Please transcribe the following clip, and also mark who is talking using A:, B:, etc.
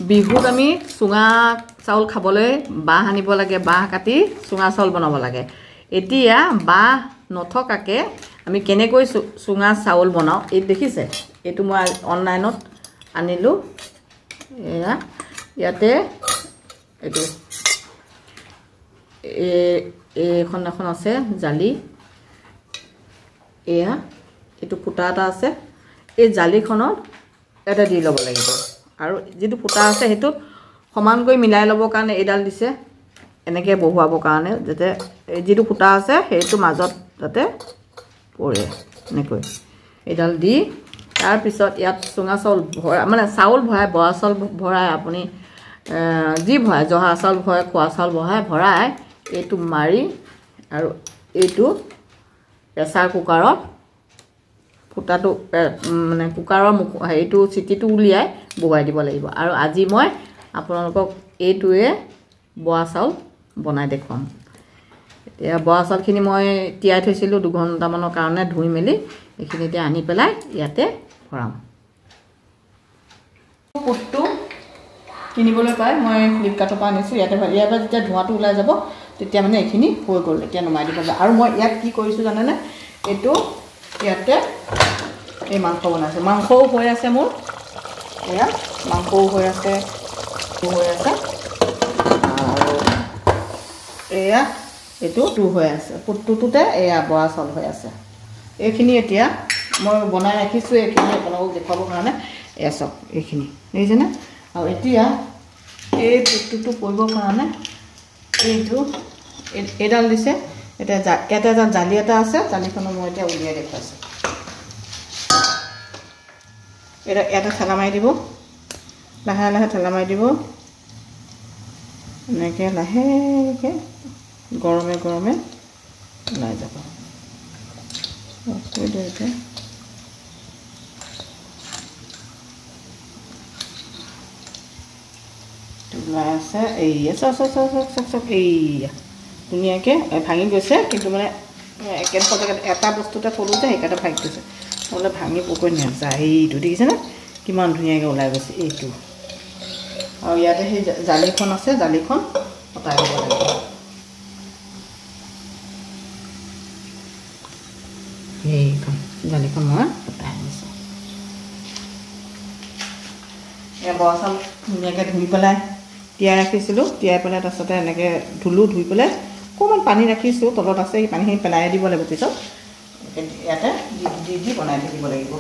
A: বিহুত আমি চুঙা চাউল খাবলৈ বাঁহ আনিব লাগে বাঁহ কাটি চুঙা চাউল বনাব লাগে এতিয়া বাঁহ নথকাকে আমি কেনেকৈ চুঙা চাউল বনাও এই দেখিছে এইটো মই অনলাইনত আনিলো এয়া ইয়াতে এইটো এখন আছে জালি এয়া এইটো ফুটা এটা আছে এই জালিখনত এটা দি ল'ব লাগিব আৰু যেটো ফুটা আছে হেতু সমানকৈ মিলাই ল'ব কাৰণে এডাল দিছে এনেকৈ বহুৱাব কাৰণে যাতে যেটো ফুটা আছে হেতু মাজত যাতে পৰে এনেকৈ এডাল দি তাৰ পিছত ইয়াত চুঙা চাউল ভৰা মানে চাউল ভৰাই বৰা চাউল ভৰাই আপুনি জি ভৰাই জহা চাউল ভৰাই খোৱা চাউল ভৰাই এইটো মাৰি আৰু এইটো প্ৰেছাৰ কুকাৰত ফুটাটো মানে কুকাৰৰ হেৰিটো চিটিটো উলিয়াই বহুৱাই দিব লাগিব আৰু আজি মই আপোনালোকক এইটোৱে বৰা চাউল বনাই দেখুৱাম এতিয়া বৰা চাউলখিনি মই তিয়াই থৈছিলোঁ 2 ঘণ্টামানৰ কাৰণে ধুই মেলি এইখিনিতে আনি পেলাই ইয়াতে ভৰাম পুটটো কিনিবলৈ পাই মই ফ্লিপকাৰ্টৰ পৰা আনিছোঁ ইয়াতে ইয়াৰ পৰা যেতিয়া ধোঁৱাটো ওলাই যাব তেতিয়া মানে এইখিনি হৈ গ'ল এতিয়া নমাই দিব লাগে আৰু মই ইয়াত কি কৰিছোঁ জানেনে এইটো ইয়াতে এই মাংস বনাইছোঁ মাংসও হৈ আছে মোৰ এয়া মাংসও হৈ আছে আৰু এয়া এইটো হৈ আছে পুটটোতে এয়া বৰা চাউল হৈ আছে এইখিনি এতিয়া মই বনাই ৰাখিছোঁ এইখিনি আপোনালোকক দেখুৱাবৰ কাৰণে এয়া চাওক এইখিনি দেখিছেনে আৰু এতিয়া এই পুটটো কৰিবৰ কাৰণে এইটো এডাল দিছে এটা জালি এটা আছে জালিখনো মই এতিয়া উলিয়াই দেখুৱাইছোঁ এটা ঠেলা মাৰি দিব লাহে লাহে ঠেলা মাৰি দিব এনেকৈ লাহেকৈ গৰমে ওলাই যাব ওলাই আছে এইয়া চক এইয়া ধুনীয়াকৈ ভাঙি গৈছে কিন্তু মানে একেডোখৰ এটা বস্তুতে থলোঁ যে সেইকাৰণে ভাঙি গৈছে নহ'লে ভাঙি পকৈ নাযায় এইটো দেখিছেনে কিমান ধুনীয়াকৈ ওলাই গৈছে এইটো আৰু ইয়াতে সেই জালিখন আছে জালিখন কটাই দিব লাগিব এইখন জালিখন মই কটাই আনিছোঁ এয়া বৰা চাউল ধুনীয়াকৈ ধুই পেলাই তিয়াই ৰাখিছিলোঁ তিয়াই পেলাই তাৰপিছতে এনেকৈ ধুই পেলাই অকণমান পানী ৰাখিছোঁ তলত আছে এই পানীখিনি পেলাই দিব লাগিব পিছত ইয়াতে দি বনাই থাকিব লাগিব